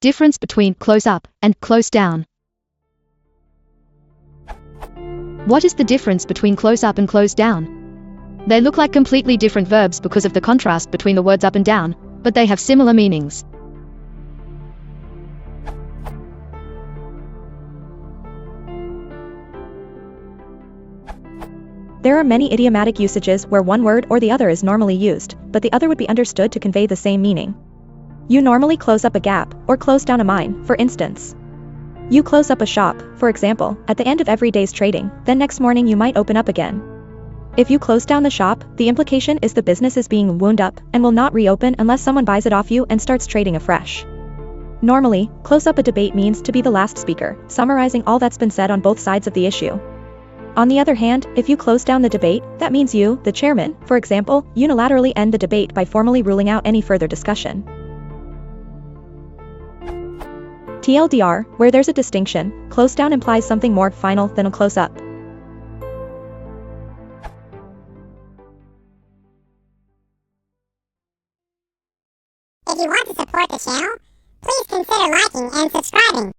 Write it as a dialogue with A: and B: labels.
A: Difference between close up and close down. What is the difference between close up and close down? They look like completely different verbs because of the contrast between the words up and down, but they have similar meanings.
B: There are many idiomatic usages where one word or the other is normally used, but the other would be understood to convey the same meaning. You normally close up a gap, or close down a mine, for instance. You close up a shop, for example, at the end of every day's trading, then next morning you might open up again. If you close down the shop, the implication is the business is being wound up and will not reopen unless someone buys it off you and starts trading afresh. Normally, close up a debate means to be the last speaker, summarizing all that's been said on both sides of the issue. On the other hand, if you close down the debate, that means you, the chairman, for example, unilaterally end the debate by formally ruling out any further discussion. TLDR, where there's a distinction, close down implies something more final than a close up.
C: If you want to support the channel, please consider liking and subscribing.